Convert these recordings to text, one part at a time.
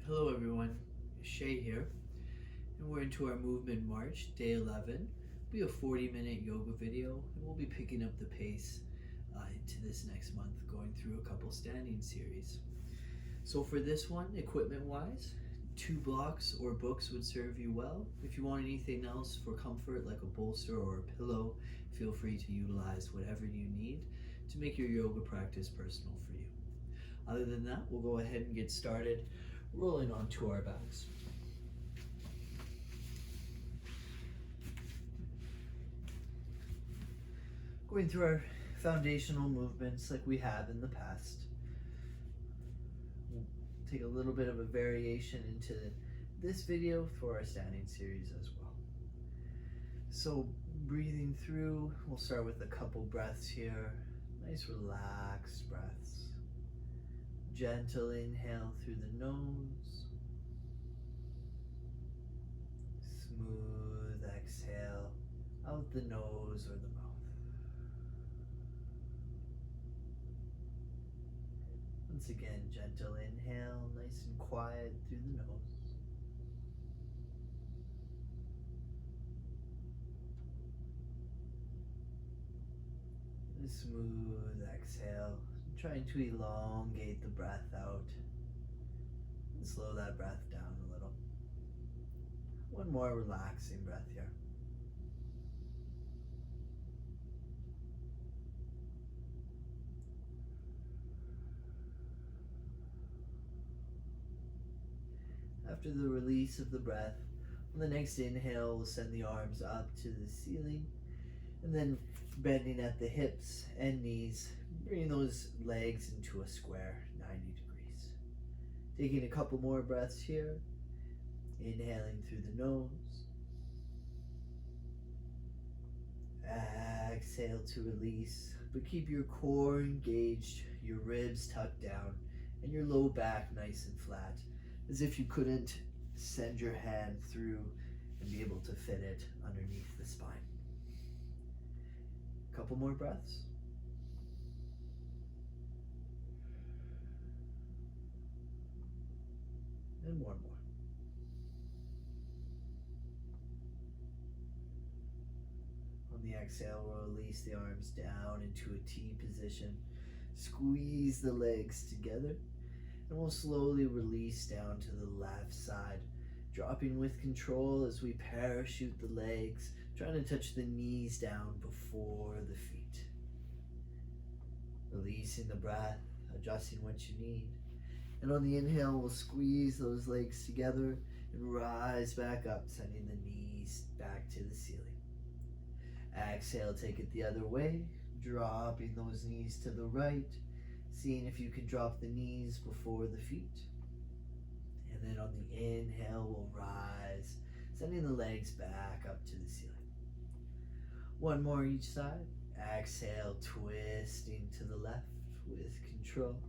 Hello everyone, Shea here, and we're into our movement march, day 11. It'll be a 40-minute yoga video, and we'll be picking up the pace into this next month, going through a couple standing series. So for this one, equipment-wise, 2 blocks or books would serve you well. If you want anything else for comfort, like a bolster or a pillow, feel free to utilize whatever you need to make your yoga practice personal for you. Other than that, we'll go ahead and get started rolling onto our backs. Going through our foundational movements like we have in the past. We'll take a little bit of a variation into this video for our standing series as well. So breathing through, we'll start with a couple breaths here. Nice relaxed breaths. Gentle inhale through the nose. Smooth exhale out the nose or the mouth. Once again, gentle inhale, nice and quiet through the nose. And a smooth exhale, trying to elongate the breath out and slow that breath down a little. One more relaxing breath here. After the release of the breath, on the next inhale, we'll send the arms up to the ceiling, and then bending at the hips and knees, bringing those legs into a square, 90 degrees. Taking a couple more breaths here, inhaling through the nose. Exhale to release, but keep your core engaged, your ribs tucked down, and your low back nice and flat, as if you couldn't send your hand through and be able to fit it underneath the spine. Couple more breaths. And one more. On the exhale, we'll release the arms down into a T position. Squeeze the legs together, and we'll slowly release down to the left side, dropping with control as we parachute the legs, trying to touch the knees down before the feet. Releasing the breath, adjusting what you need. And on the inhale, we'll squeeze those legs together and rise back up, sending the knees back to the ceiling. Exhale, take it the other way, dropping those knees to the right, seeing if you can drop the knees before the feet. And then on the inhale, we'll rise, sending the legs back up to the ceiling. One more each side. Exhale, twisting to the left with control.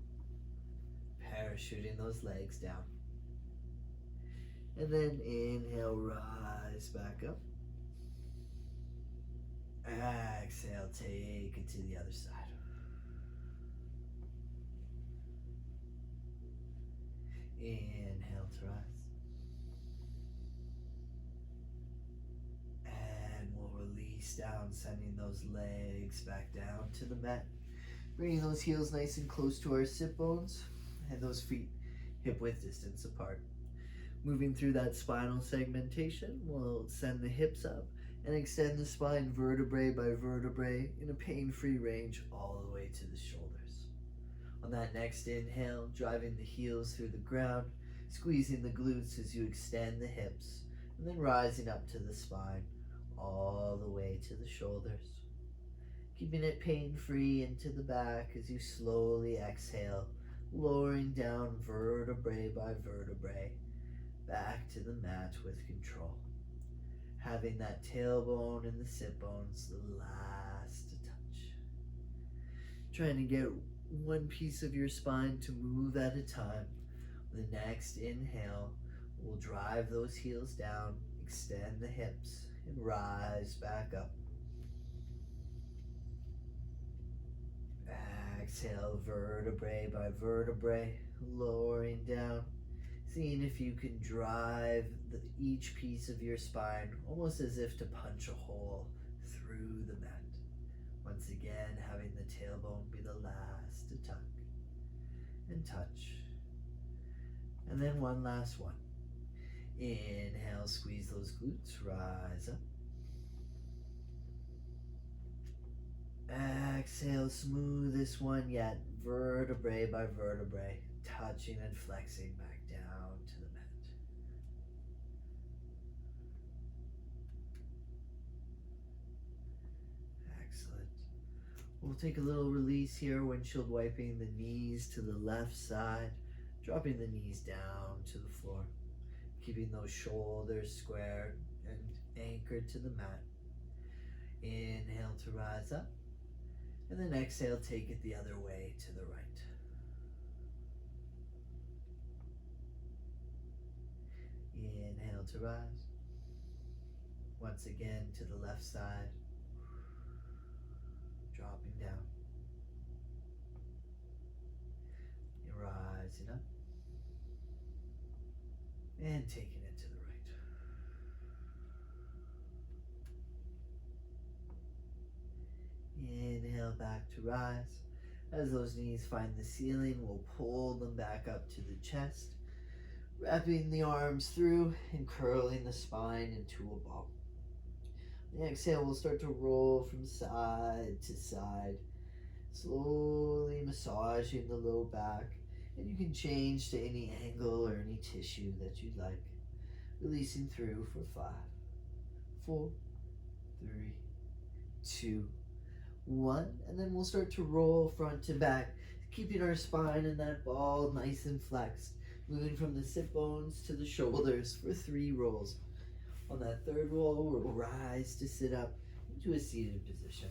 Parachuting those legs down. And then inhale, rise back up. Exhale, take it to the other side. Inhale to rise. And we'll release down, sending those legs back down to the mat. Bringing those heels nice and close to our sit bones and those feet hip width distance apart. Moving through that spinal segmentation, we'll send the hips up and extend the spine vertebrae by vertebrae in a pain-free range all the way to the shoulders. On that next inhale, driving the heels through the ground, squeezing the glutes as you extend the hips, and then rising up to the spine all the way to the shoulders. Keeping it pain-free into the back as you slowly exhale, lowering down vertebrae by vertebrae, back to the mat with control. Having that tailbone and the sit bones the last to touch. Trying to get one piece of your spine to move at a time. The next inhale, we'll drive those heels down, extend the hips, and rise back up. Exhale, vertebrae by vertebrae, lowering down, Seeing if you can drive each piece of your spine almost as if to punch a hole through the mat. Once again, having the tailbone be the last to tuck and touch. And then one last one. Inhale, squeeze those glutes, rise up. Exhale, smoothest one yet, vertebrae by vertebrae, touching and flexing back down to the mat. Excellent. We'll take a little release here, windshield wiping the knees to the left side, dropping the knees down to the floor, keeping those shoulders squared and anchored to the mat. Inhale to rise up, and then exhale, take it the other way to the right. Inhale to rise. Once again to the left side, dropping down. You're rising up and taking it to the right. Inhale back to rise. As those knees find the ceiling, we'll pull them back up to the chest, wrapping the arms through and curling the spine into a ball. The exhale, we'll start to roll from side to side, slowly massaging the low back, and you can change to any angle or any tissue that you'd like. Releasing through for 5, 4, 3, 2, 1, and then we'll start to roll front to back, keeping our spine in that ball nice and flexed, moving from the sit bones to the shoulders for 3 rolls. On that third roll, we'll rise to sit up into a seated position.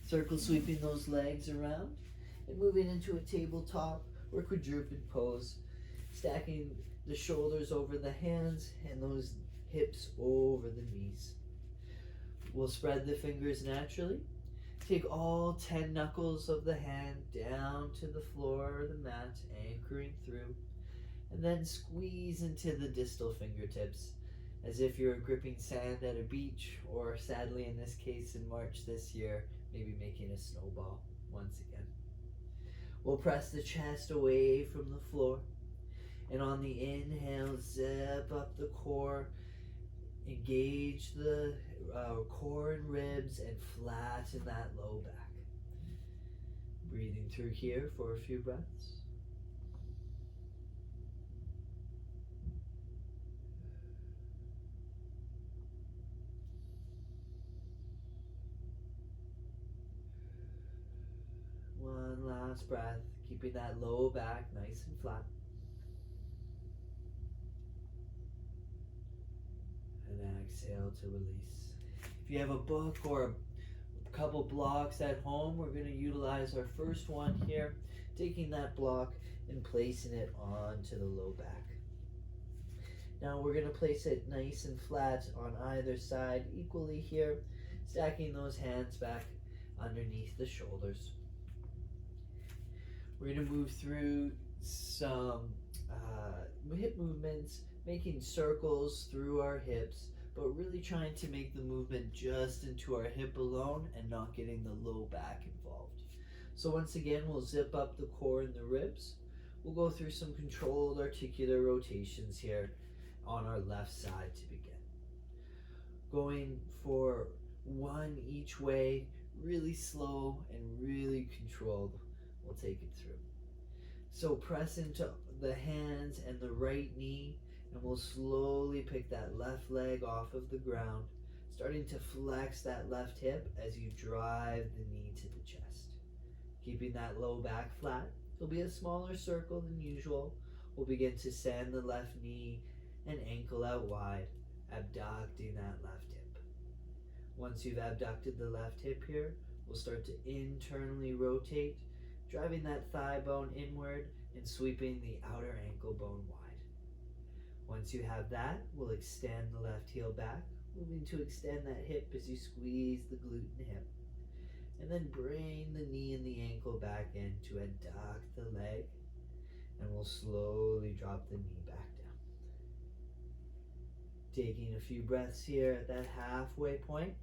Circle sweeping those legs around and moving into a tabletop or quadruped pose, stacking the shoulders over the hands and those hips over the knees. We'll spread the fingers naturally. Take all 10 knuckles of the hand down to the floor or the mat, anchoring through, and then squeeze into the distal fingertips as if you're gripping sand at a beach, or sadly in this case in March this year, maybe making a snowball once again. We'll press the chest away from the floor, and on the inhale, zip up the core, engage the core and ribs, and flatten that low back. Breathing through here for a few breaths. One last breath, keeping that low back nice and flat. And exhale to release. If you have a book or a couple blocks at home, we're going to utilize our first one here, taking that block and placing it onto the low back. Now we're going to place it nice and flat on either side equally here, stacking those hands back underneath the shoulders. We're going to move through some hip movements, making circles through our hips, but really trying to make the movement just into our hip alone and not getting the low back involved. So once again, we'll zip up the core and the ribs. We'll go through some controlled articular rotations here on our left side to begin. Going for 1 each way, really slow and really controlled. We'll take it through. So press into the hands and the right knee, and we'll slowly pick that left leg off of the ground, starting to flex that left hip as you drive the knee to the chest. Keeping that low back flat. It'll be a smaller circle than usual. We'll begin to send the left knee and ankle out wide, abducting that left hip. Once you've abducted the left hip here, we'll start to internally rotate, driving that thigh bone inward and sweeping the outer ankle bone wide. Once you have that, we'll extend the left heel back, moving to extend that hip as you squeeze the glute and hip. And then bring the knee and the ankle back in to abduct the leg And we'll slowly drop the knee back down. Taking a few breaths here at that halfway point,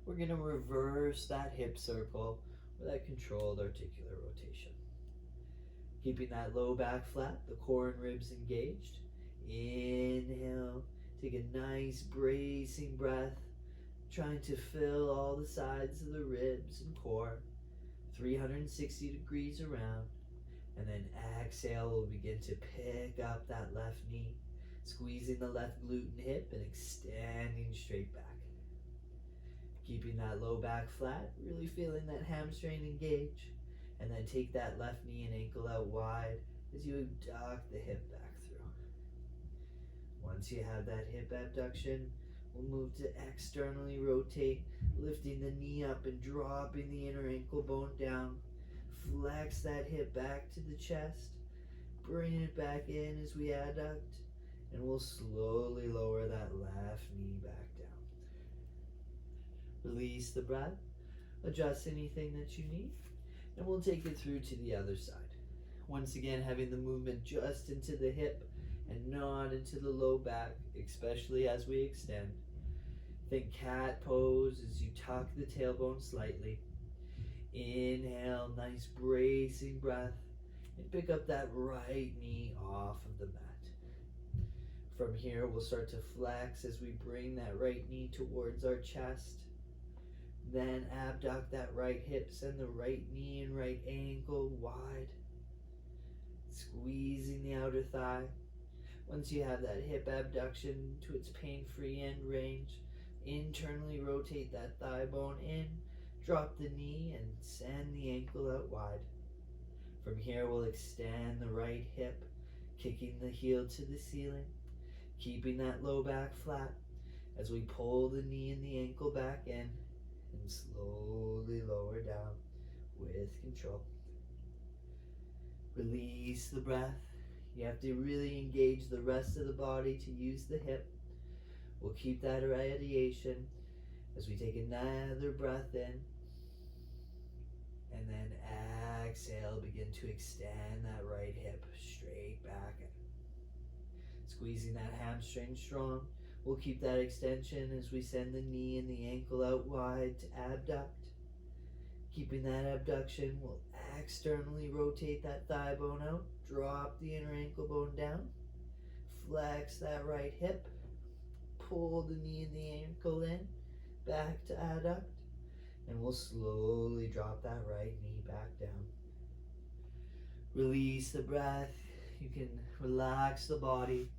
we're going to reverse that hip circle with that controlled articular rotation. Keeping that low back flat, the core and ribs engaged. Inhale, take a nice bracing breath, trying to fill all the sides of the ribs and core, 360 degrees around. And then exhale, we'll begin to pick up that left knee, squeezing the left glute and hip and extending straight back. Keeping that low back flat, really feeling that hamstring engage. And then take that left knee and ankle out wide as you abduct the hip back through. Once you have that hip abduction, we'll move to externally rotate, lifting the knee up and dropping the inner ankle bone down. Flex that hip back to the chest, bring it back in as we adduct, and we'll slowly lower that left knee back down. Release the breath, adjust anything that you need, and we'll take it through to the other side. Once again, having the movement just into the hip and not into the low back, especially as we extend. Think cat pose as you tuck the tailbone slightly. Inhale, nice bracing breath, and pick up that right knee off of the mat. From here, we'll start to flex as we bring that right knee towards our chest. Then abduct that right hip, send the right knee and right ankle wide, squeezing the outer thigh. Once you have that hip abduction to its pain-free end range, internally rotate that thigh bone in, drop the knee and send the ankle out wide. From here, we'll extend the right hip, kicking the heel to the ceiling, keeping that low back flat as we pull the knee and the ankle back in and slowly lower down with control. Release the breath. You have to really engage the rest of the body to use the hip. We'll keep that radiation as we take another breath in. And then exhale, begin to extend that right hip straight back in. Squeezing that hamstring strong. We'll keep that extension as we send the knee and the ankle out wide to abduct. Keeping that abduction, we'll externally rotate that thigh bone out, drop the inner ankle bone down, flex that right hip, pull the knee and the ankle in, back to adduct, and we'll slowly drop that right knee back down. Release the breath. You can relax the body.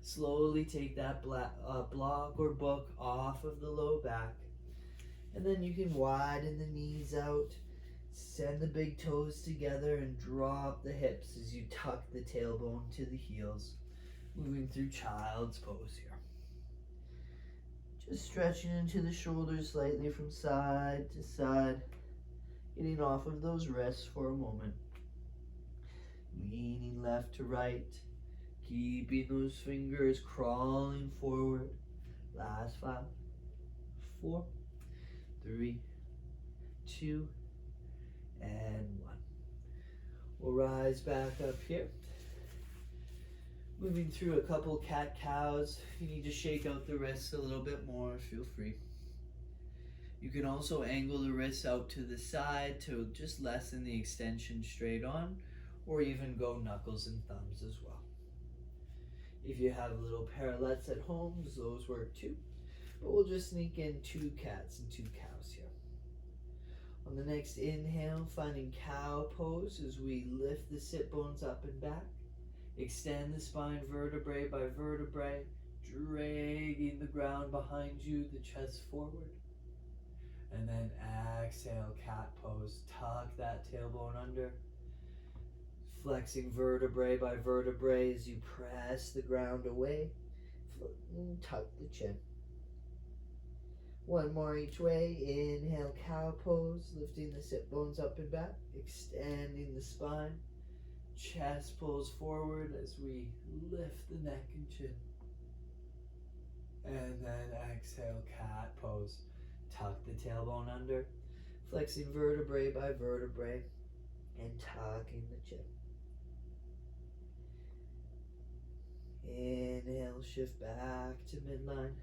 Slowly take that block or book off of the low back. And then you can widen the knees out, send the big toes together and drop the hips as you tuck the tailbone to the heels, moving through child's pose here. Just stretching into the shoulders slightly from side to side, getting off of those rests for a moment. Leaning left to right, keeping those fingers crawling forward. Last 5, 4, 3, 2, and 1. We'll rise back up here. Moving through a couple cat-cows. If you need to shake out the wrists a little bit more, feel free. You can also angle the wrists out to the side to just lessen the extension straight on, or even go knuckles and thumbs as well. If you have little parallettes at home, those work too. But we'll just sneak in 2 cats and 2 cows here. On the next inhale, finding cow pose as we lift the sit bones up and back. Extend the spine vertebrae by vertebrae, dragging the ground behind you, the chest forward. And then exhale, cat pose. Tuck that tailbone under. Flexing vertebrae by vertebrae as you press the ground away. And tuck the chin. One more each way. Inhale, cow pose, lifting the sit bones up and back, extending the spine. Chest pulls forward as we lift the neck and chin. And then exhale, cat pose. Tuck the tailbone under, flexing vertebrae by vertebrae, and tucking the chin. exhale, shift back to midline.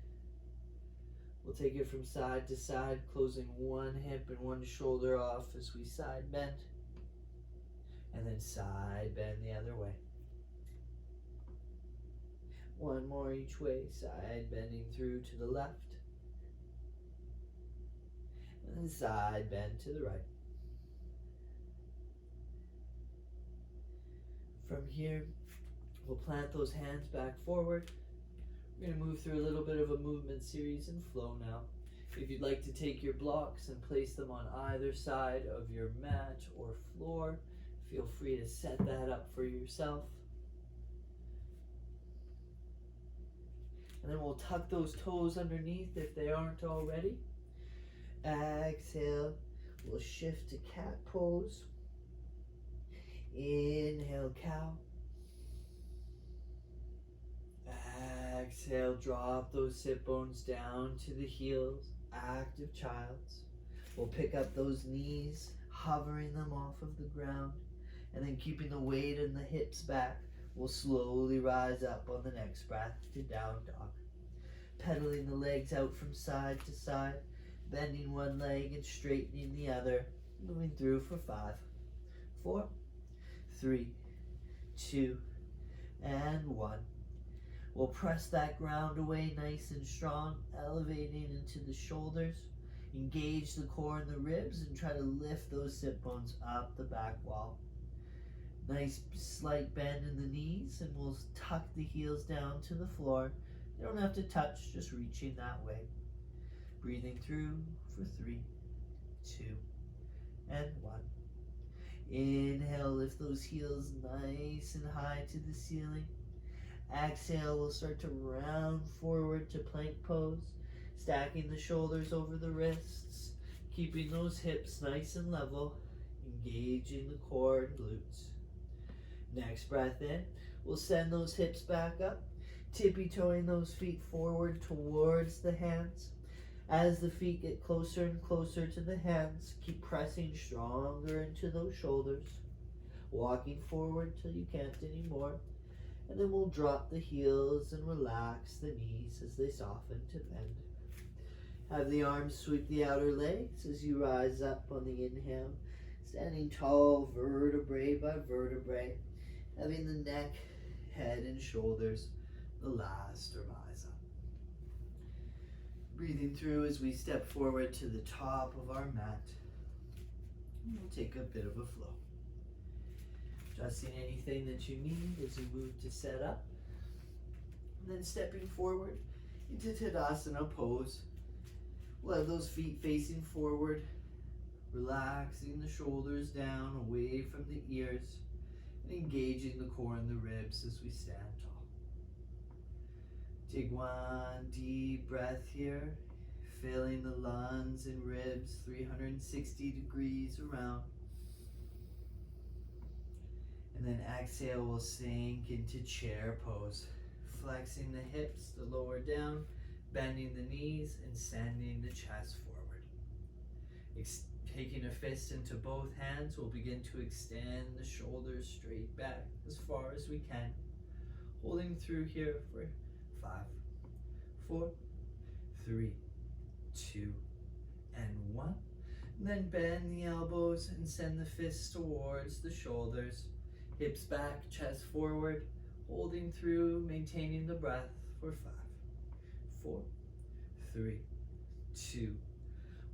We'll take it from side to side, closing one hip and one shoulder off as we side bend. And then side bend the other way. One more each way, side bending through to the left. And then side bend to the right. From here, we'll plant those hands back forward. We're going to move through a little bit of a movement series and flow now. If you'd like to take your blocks and place them on either side of your mat or floor, feel free to set that up for yourself. And then we'll tuck those toes underneath if they aren't already. Exhale, we'll shift to cat pose. Inhale, cow. Exhale, drop those sit bones down to the heels. Active child's. We'll pick up those knees, hovering them off of the ground, and then keeping the weight in the hips back, we'll slowly rise up on the next breath to down dog. Pedaling the legs out from side to side, bending one leg and straightening the other, moving through for 5, 4, 3, 2, and 1. We'll press that ground away nice and strong, elevating into the shoulders. Engage the core and the ribs and try to lift those sit bones up the back wall. Nice slight bend in the knees, and we'll tuck the heels down to the floor. You don't have to touch, just reaching that way. Breathing through for 3, 2, and 1. Inhale, lift those heels nice and high to the ceiling. Exhale, we'll start to round forward to plank pose, stacking the shoulders over the wrists, keeping those hips nice and level, engaging the core and glutes. Next breath in, we'll send those hips back up, tippy-toeing those feet forward towards the hands. As the feet get closer and closer to the hands, keep pressing stronger into those shoulders, walking forward till you can't anymore. And then we'll drop the heels and relax the knees as they soften to bend. Have the arms sweep the outer legs as you rise up on the inhale, standing tall vertebrae by vertebrae, having the neck, head, and shoulders the last to rise up. Breathing through as we step forward to the top of our mat. We'll take a bit of a flow. Adjusting anything that you need as you move to set up. And then stepping forward into Tadasana pose. We'll have those feet facing forward, relaxing the shoulders down away from the ears, and engaging the core and the ribs as we stand tall. Take one deep breath here, filling the lungs and ribs 360 degrees around. And then exhale, we'll sink into chair pose, flexing the hips, the lower down, bending the knees, and sending the chest forward. Taking a fist into both hands, we'll begin to extend the shoulders straight back as far as we can. Holding through here for 5, 4, 3, 2, and 1. And then bend the elbows and send the fists towards the shoulders. Hips back, chest forward, holding through, maintaining the breath for 5, 4, 3, 2,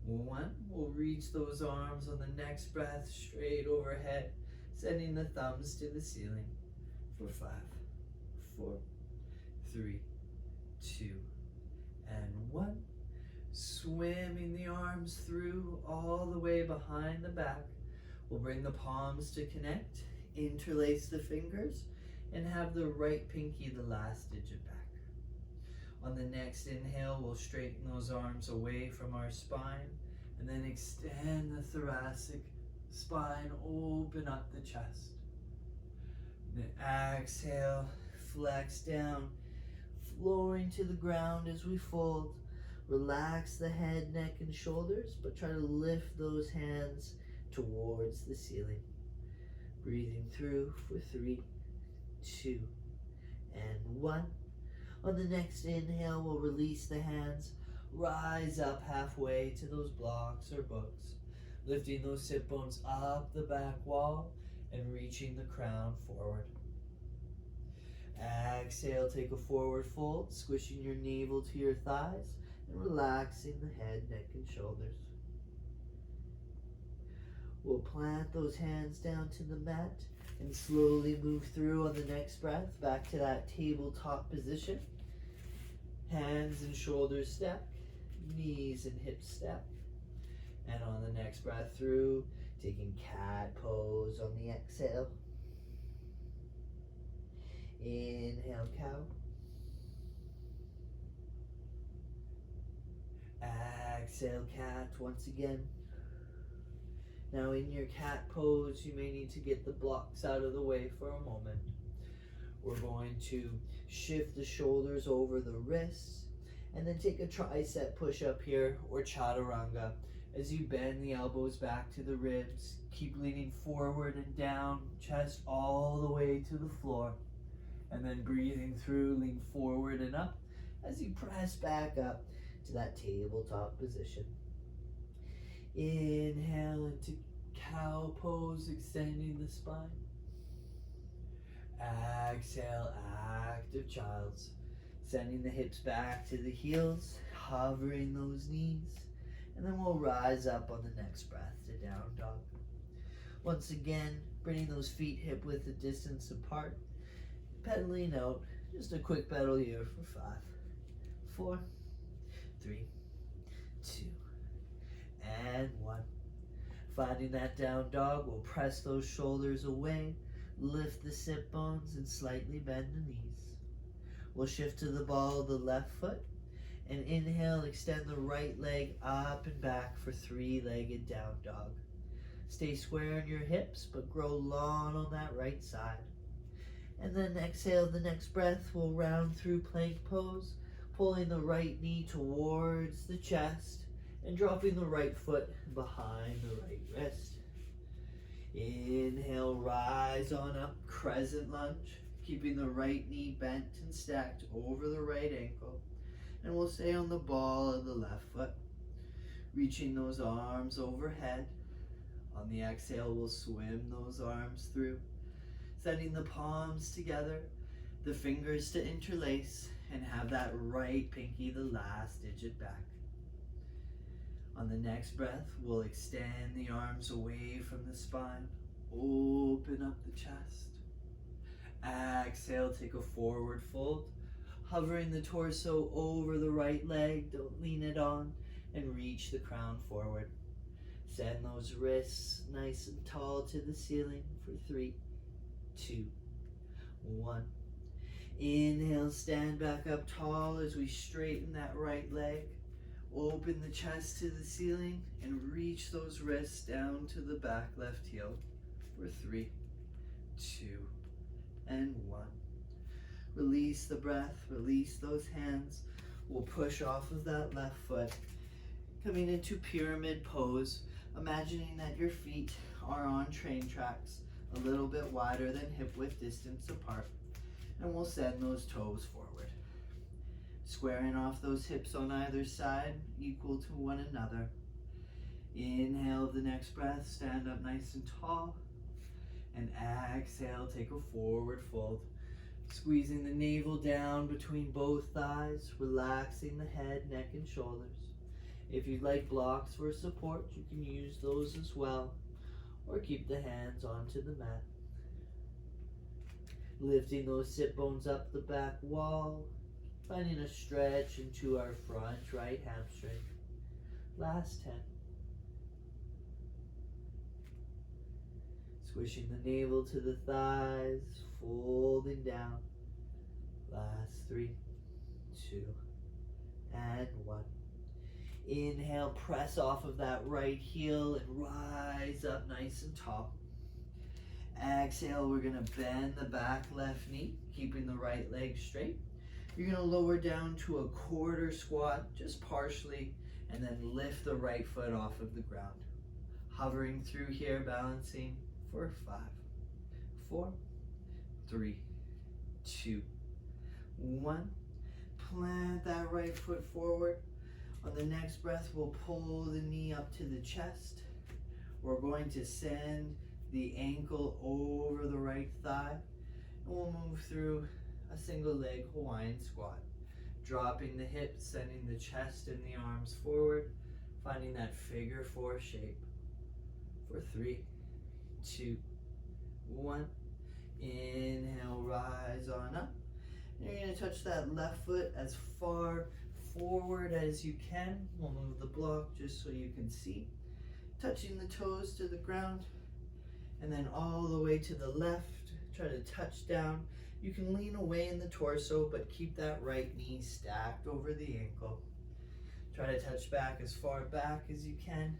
1. We'll reach those arms on the next breath straight overhead, sending the thumbs to the ceiling for 5, 4, 3, 2, and 1. Swimming the arms through all the way behind the back. We'll bring the palms to connect. Interlace the fingers and have the right pinky the last digit back. On the next inhale, we'll straighten those arms away from our spine and then extend the thoracic spine, open up the chest. Then exhale, flex down, flowing to the ground as we fold. Relax the head, neck, and shoulders, but try to lift those hands towards the ceiling. Breathing through for 3, 2, and 1. On the next inhale, we'll release the hands, rise up halfway to those blocks or books, lifting those sit bones up the back wall and reaching the crown forward. Exhale, take a forward fold, squishing your navel to your thighs and relaxing the head, neck, and shoulders. We'll plant those hands down to the mat and slowly move through on the next breath back to that tabletop position. Hands and shoulders step, knees and hips step. And on the next breath through, taking cat pose on the exhale. Inhale, cow. Exhale, cat once again. Now in your cat pose, you may need to get the blocks out of the way for a moment. We're going to shift the shoulders over the wrists and then take a tricep push up here or chaturanga as you bend the elbows back to the ribs. Keep leaning forward and down, chest all the way to the floor. And then breathing through, lean forward and up as you press back up to that tabletop position. Inhale into cow pose, extending the spine. Exhale, active child's. Sending the hips back to the heels, hovering those knees. And then we'll rise up on the next breath to down dog. Once again, bringing those feet hip width distance apart. Pedaling out, just a quick pedal here for 5, 4, 3, 2, and 1. Finding that down dog, we'll press those shoulders away, lift the sit bones, and slightly bend the knees. We'll shift to the ball of the left foot, and inhale, extend the right leg up and back for 3-legged down dog. Stay square in your hips, but grow long on that right side. And then exhale, the next breath, we'll round through plank pose, pulling the right knee towards the chest and dropping the right foot behind the right wrist. Inhale, rise on up, crescent lunge, keeping the right knee bent and stacked over the right ankle. And we'll stay on the ball of the left foot, reaching those arms overhead. On the exhale, we'll swim those arms through, sending the palms together, the fingers to interlace, and have that right pinky the last digit back. On the next breath, we'll extend the arms away from the spine, open up the chest. Exhale, take a forward fold, hovering the torso over the right leg, don't lean it on, and reach the crown forward. Send those wrists nice and tall to the ceiling for 3, 2, 1. Inhale, stand back up tall as we straighten that right leg. Open the chest to the ceiling and reach those wrists down to the back left heel for 3, 2, and 1. Release the breath, release those hands. We'll push off of that left foot, coming into pyramid pose, imagining that your feet are on train tracks, a little bit wider than hip width distance apart, and we'll send those toes forward. Squaring off those hips on either side, equal to one another. Inhale the next breath, stand up nice and tall, and exhale, take a forward fold. Squeezing the navel down between both thighs, relaxing the head, neck, and shoulders. If you'd like blocks for support, you can use those as well, or keep the hands onto the mat. Lifting those sit bones up the back wall, finding a stretch into our front right hamstring. Last 10. Squishing the navel to the thighs, folding down. Last 3, 2, and 1. Inhale, press off of that right heel and rise up nice and tall. Exhale, we're gonna bend the back left knee, keeping the right leg straight. You're gonna lower down to a quarter squat, just partially, and then lift the right foot off of the ground. Hovering through here, balancing for 5, 4, 3, 2, 1. Plant that right foot forward. On the next breath, we'll pull the knee up to the chest. We're going to send the ankle over the right thigh. And we'll move through a single leg Hawaiian squat. Dropping the hips, sending the chest and the arms forward. Finding that figure four shape. For 3, 2, 1. Inhale, rise on up. And you're going to touch that left foot as far forward as you can. We'll move the block just so you can see. Touching the toes to the ground. And then all the way to the left. Try to touch down. You can lean away in the torso, but keep that right knee stacked over the ankle. Try to touch back as far back as you can.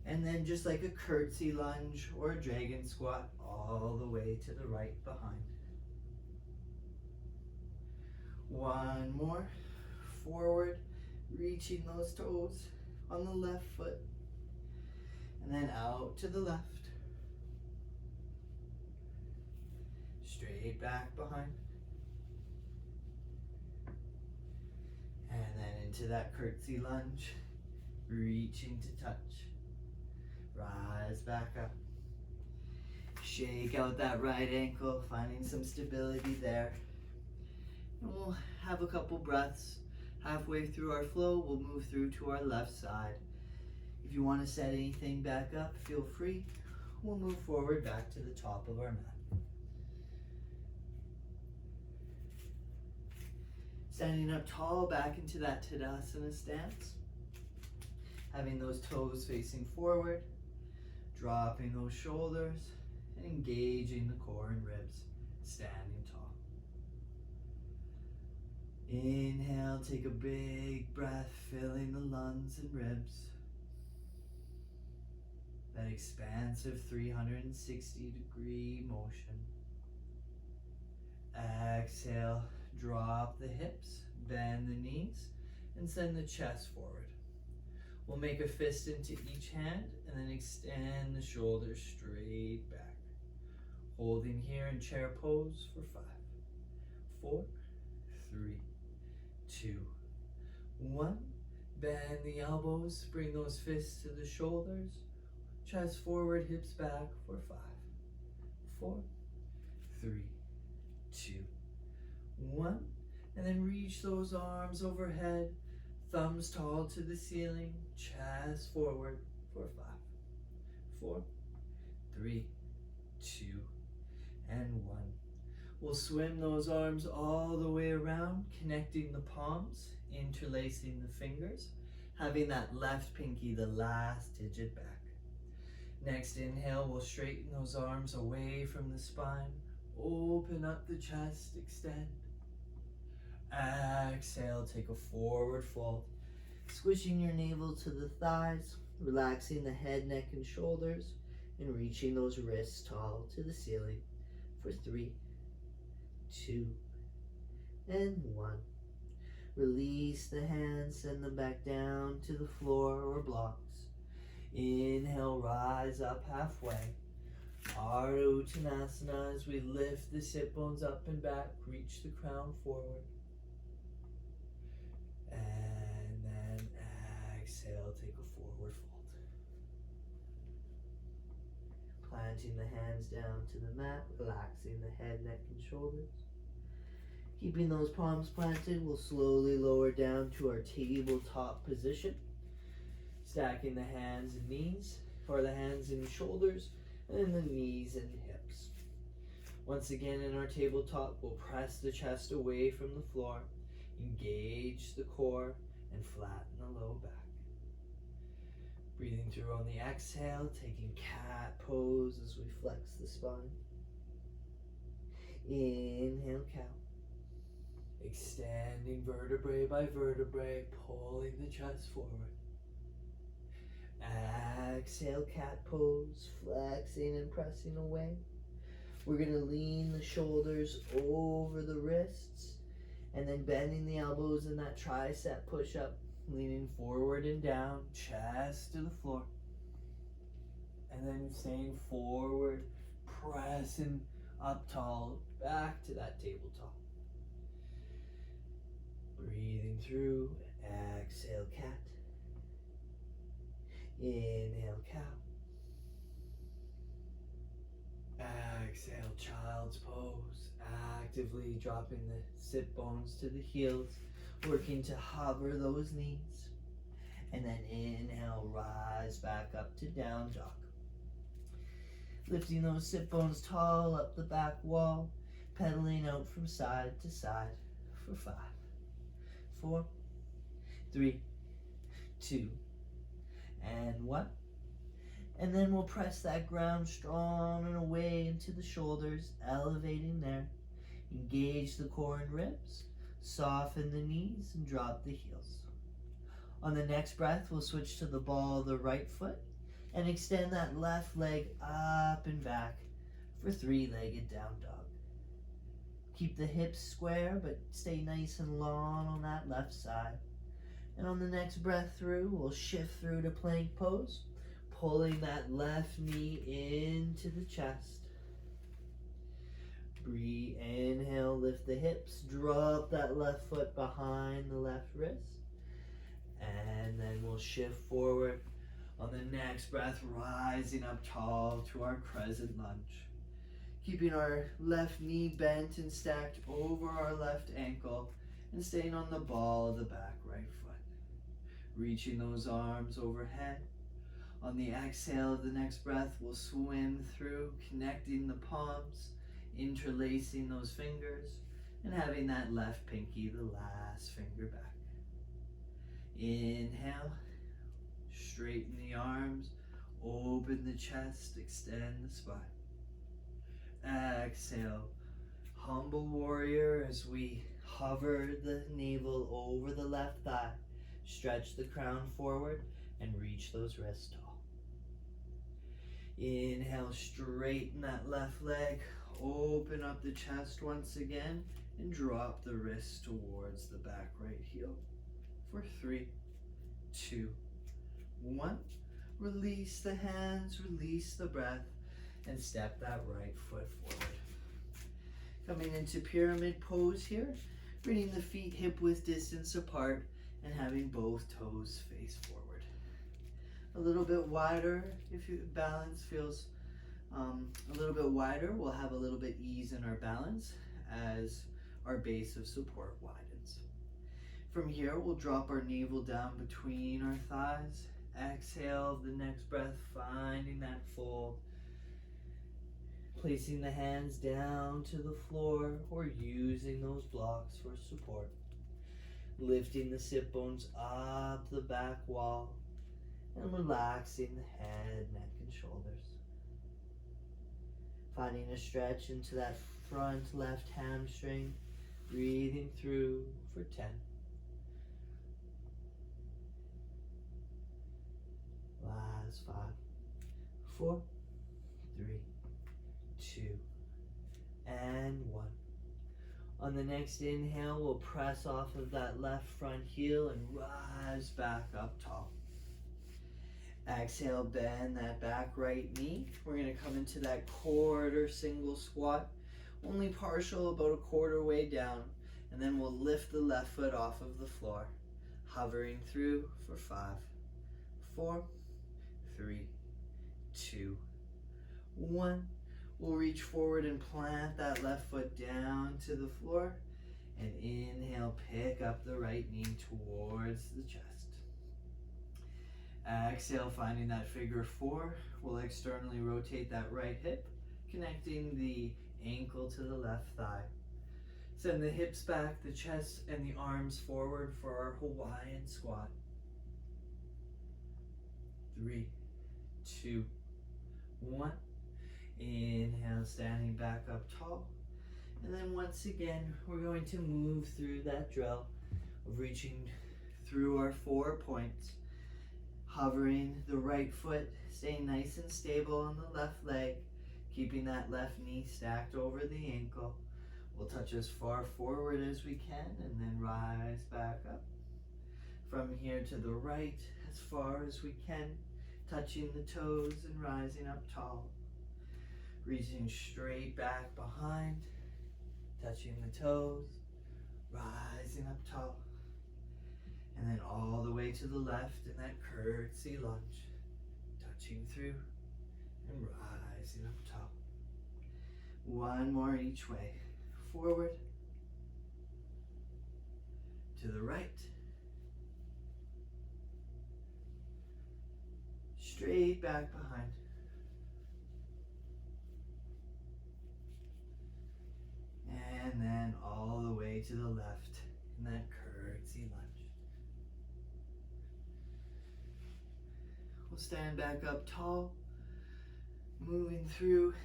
And then just like a curtsy lunge or a dragon squat, all the way to the right behind. One more. Forward, reaching those toes on the left foot. And then out to the left. Straight back behind. And then into that curtsy lunge, reaching to touch. Rise back up. Shake out that right ankle, finding some stability there. And we'll have a couple breaths. Halfway through our flow, we'll move through to our left side. If you want to set anything back up, feel free. We'll move forward back to the top of our mat. Standing up tall back into that Tadasana stance. Having those toes facing forward. Dropping those shoulders and engaging the core and ribs. Standing tall. Inhale, take a big breath, filling the lungs and ribs. That expansive 360-degree motion. Exhale, drop the hips, bend the knees, and send the chest forward. We'll make a fist into each hand and then extend the shoulders straight back. Holding here in chair pose for 5, 4, 3, 2, 1. Bend the elbows, bring those fists to the shoulders. Chest forward, hips back for 5, 4, 3, 2, 1. And then reach those arms overhead, thumbs tall to the ceiling, chest forward for 5, 4, 3, 2, and 1. We'll swim those arms all the way around, connecting the palms, interlacing the fingers, having that left pinky the last digit back. Next inhale, we'll straighten those arms away from the spine, open up the chest, extend. Exhale, take a forward fold, squishing your navel to the thighs, relaxing the head, neck, and shoulders, and reaching those wrists tall to the ceiling for 3, 2, and 1. Release the hands, send them back down to the floor or blocks. Inhale, rise up halfway. Ardha Uttanasana as we lift the sit bones up and back, reach the crown forward. And then exhale, take a forward fold. Planting the hands down to the mat, relaxing the head, neck, and shoulders. Keeping those palms planted, we'll slowly lower down to our tabletop position. Stacking the hands and knees, or the hands and shoulders, and then the knees and hips. Once again in our tabletop, we'll press the chest away from the floor, engage the core, and flatten the low back. Breathing through on the exhale, taking cat pose as we flex the spine. Inhale, cow. Extending vertebrae by vertebrae, pulling the chest forward. Exhale, cat pose, flexing and pressing away. We're going to lean the shoulders over the wrists and then bending the elbows in that tricep push-up, leaning forward and down, chest to the floor. And then staying forward, pressing up tall, back to that tabletop. Breathing through, exhale cat. Inhale cow. Exhale child's pose. Actively dropping the sit bones to the heels, working to hover those knees. And then inhale, rise back up to down dog. Lifting those sit bones tall up the back wall, pedaling out from side to side for 5, 4, 3, 2, and 1. And then we'll press that ground strong and away into the shoulders, elevating there. Engage the core and ribs, soften the knees, and drop the heels. On the next breath, we'll switch to the ball of the right foot and extend that left leg up and back for 3-legged down dog. Keep the hips square, but stay nice and long on that left side. And on the next breath through, we'll shift through to plank pose, pulling that left knee into the chest. Breathe, inhale, lift the hips, drop that left foot behind the left wrist. And then we'll shift forward. On the next breath, rising up tall to our crescent lunge. Keeping our left knee bent and stacked over our left ankle and staying on the ball of the back right foot. Reaching those arms overhead. On the exhale of the next breath, we'll swim through, connecting the palms, interlacing those fingers, and having that left pinky, the last finger back. Inhale, straighten the arms, open the chest, extend the spine. Exhale, humble warrior as we hover the navel over the left thigh, stretch the crown forward, and reach those wrists tall. Inhale, straighten that left leg, open up the chest once again, and drop the wrist towards the back right heel for 3, 2, 1. Release the hands, release the breath, and step that right foot forward. Coming into pyramid pose here, bringing the feet hip width distance apart and having both toes face forward. A little bit wider, if your balance feels a little bit wider, we'll have a little bit ease in our balance as our base of support widens. From here, we'll drop our navel down between our thighs. Exhale the next breath, finding that fold. Placing the hands down to the floor or using those blocks for support. Lifting the sit bones up the back wall and relaxing the head, neck, and shoulders. Finding a stretch into that front left hamstring. Breathing through for 10. Last 5, 4, 3, 2, and 1. On the next inhale, we'll press off of that left front heel and rise back up tall. Exhale, bend that back right knee. We're going to come into that quarter single squat, only partial, about a quarter way down, and then we'll lift the left foot off of the floor, hovering through for 5, 4, 3, 2, 1. We'll reach forward and plant that left foot down to the floor, and inhale, pick up the right knee towards the chest. Exhale, finding that figure 4. We'll externally rotate that right hip, connecting the ankle to the left thigh. Send the hips back, the chest and the arms forward for our Hawaiian squat. 3, 2, 1. Inhale, standing back up tall. And then once again, we're going to move through that drill of reaching through our 4 points. Hovering the right foot, staying nice and stable on the left leg, keeping that left knee stacked over the ankle. We'll touch as far forward as we can and then rise back up. From here to the right, as far as we can, touching the toes and rising up tall. Reaching straight back behind, touching the toes, rising up tall. And then all the way to the left in that curtsy lunge, touching through and rising up top. One more each way. Forward, to the right, straight back behind. And then all the way to the left in that curtsy lunge. We'll stand back up tall, moving through,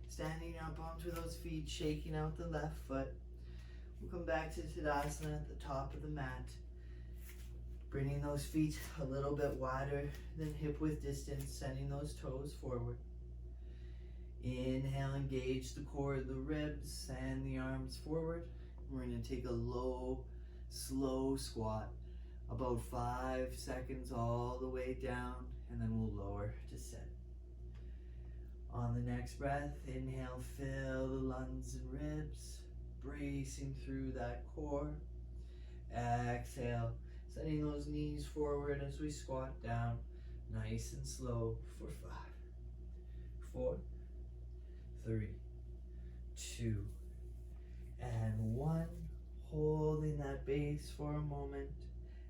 standing up onto those feet, shaking out the left foot. We'll come back to Tadasana at the top of the mat, bringing those feet a little bit wider than hip width distance, sending those toes forward. Inhale, engage the core of the ribs and the arms forward. We're going to take a low, slow squat, about 5 seconds all the way down, and then we'll lower to sit. On the next breath, inhale, fill the lungs and ribs, bracing through that core. Exhale, sending those knees forward as we squat down, nice and slow for 5, 4, 3, 2, and 1. Holding that base for a moment,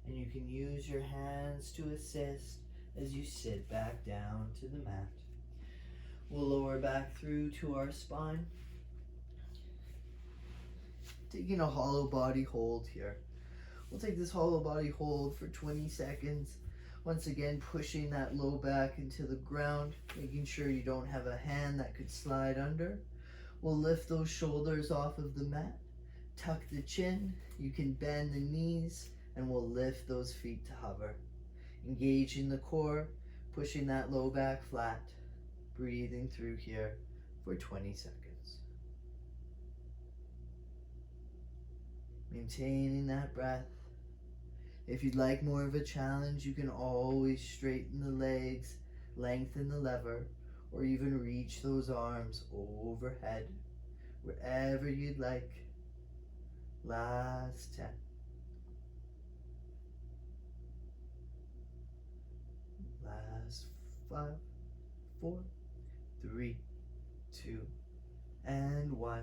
and you can use your hands to assist as you sit back down to the mat. We'll lower back through to our spine, taking a hollow body hold here. We'll take this hollow body hold for 20 seconds. Once again, pushing that low back into the ground, making sure you don't have a hand that could slide under. We'll lift those shoulders off of the mat, tuck the chin, you can bend the knees, and we'll lift those feet to hover. Engaging the core, pushing that low back flat, breathing through here for 20 seconds. Maintaining that breath. If you'd like more of a challenge, you can always straighten the legs, lengthen the lever, or even reach those arms overhead, wherever you'd like. Last 10. Last 5, 4, 3, 2, and 1.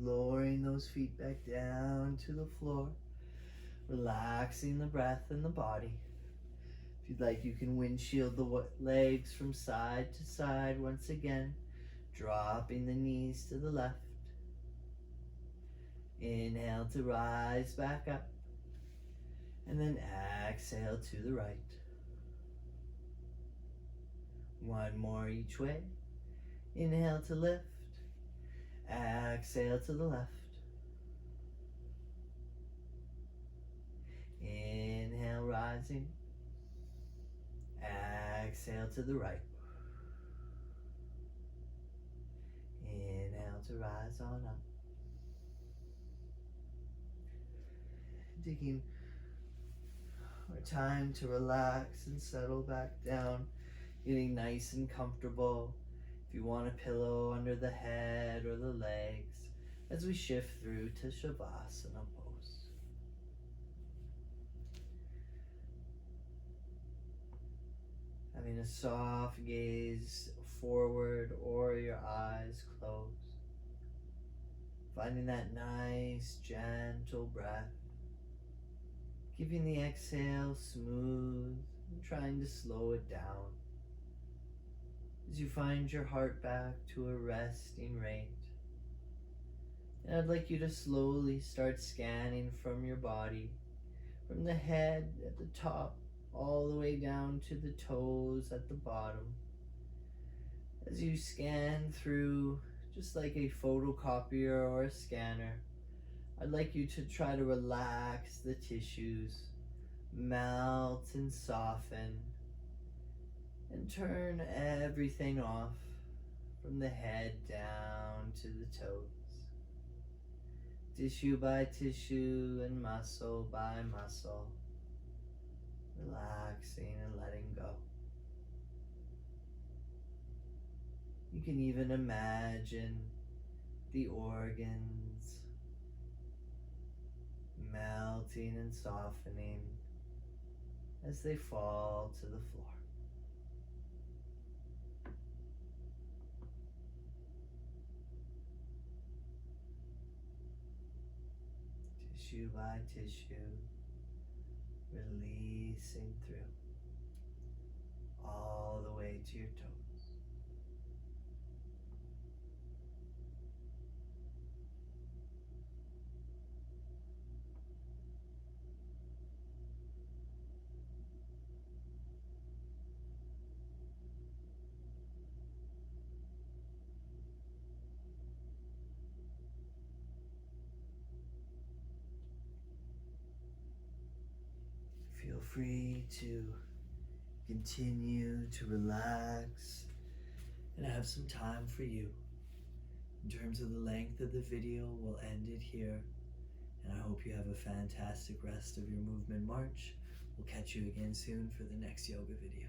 Lowering those feet back down to the floor. Relaxing the breath and the body. If you'd like, you can windshield the legs from side to side once again, dropping the knees to the left. Inhale to rise back up, and then exhale to the right. One more each way. Inhale to lift, exhale to the left. Inhale, rising. Exhale to the right. Inhale to rise on up. Taking our time to relax and settle back down, getting nice and comfortable. If you want a pillow under the head or the legs, as we shift through to Shavasana pose. Having a soft gaze forward or your eyes closed. Finding that nice, gentle breath. Keeping the exhale smooth and trying to slow it down. As you find your heart back to a resting rate. And I'd like you to slowly start scanning from your body, from the head at the top, all the way down to the toes at the bottom. As you scan through, just like a photocopier or a scanner, I'd like you to try to relax the tissues, melt and soften, and turn everything off from the head down to the toes. Tissue by tissue and muscle by muscle, relaxing and letting go. You can even imagine the organs melting relaxing and softening as they fall to the floor. Tissue by tissue, releasing through all the way to your toes. Feel free to continue to relax and have some time for you. In terms of the length of the video, we'll end it here. And I hope you have a fantastic rest of your movement march. We'll catch you again soon for the next yoga video.